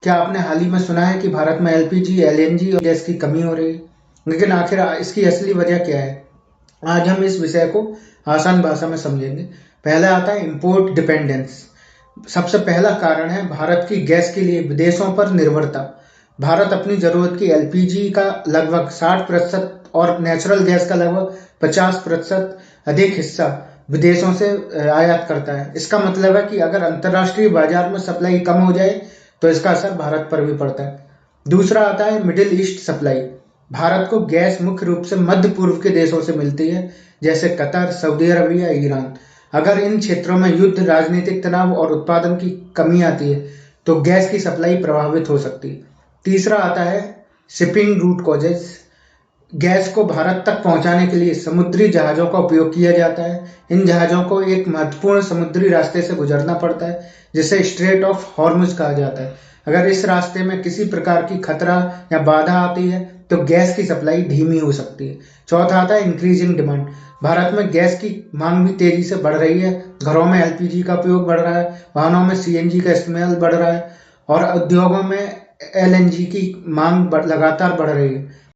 क्या आपने हाल ही में सुना है कि भारत में एलपीजी, एलएनजी और गैस की कमी हो रही है? लेकिन आखिर इसकी असली वजह क्या है? आज हम इस विषय को आसान भाषा में समझेंगे। पहला आता है इंपोर्ट डिपेंडेंस। सबसे पहला कारण है भारत की गैस के लिए विदेशों पर निर्भरता। भारत अपनी जरूरत की एलपीजी का लगभग 60% और नेचुरल गैस का लगभग 50% अधिक हिस्सा विदेशों से आयात करता है। इसका मतलब है कि अगर अंतर्राष्ट्रीय बाजार में सप्लाई कम हो जाए तो इसका असर भारत पर भी पड़ता है। दूसरा आता है मिडिल ईस्ट सप्लाई। भारत को गैस मुख्य रूप से मध्य पूर्व के देशों से मिलती है, जैसे कतर, सऊदी अरबिया, ईरान। अगर इन क्षेत्रों में युद्ध, राजनीतिक तनाव और उत्पादन की कमी आती है तो गैस की सप्लाई प्रभावित हो सकती है। तीसरा आता है शिपिंग रूट कॉजेज। गैस को भारत तक पहुंचाने के लिए समुद्री जहाजों का उपयोग किया जाता है। इन जहाजों को एक महत्वपूर्ण समुद्री रास्ते से गुजरना पड़ता है, जिसे स्ट्रेट ऑफ हॉर्मुज कहा जाता है। अगर इस रास्ते में किसी प्रकार की खतरा या बाधा आती है तो गैस की सप्लाई धीमी हो सकती है। चौथा आता है इंक्रीजिंग डिमांड। भारत में गैस की मांग भी तेजी से बढ़ रही है। घरों में एलपीजी का उपयोग बढ़ रहा है, वाहनों में सीएनजी का इस्तेमाल बढ़ रहा है और उद्योगों में एलएनजी की मांग लगातार बढ़ रही है।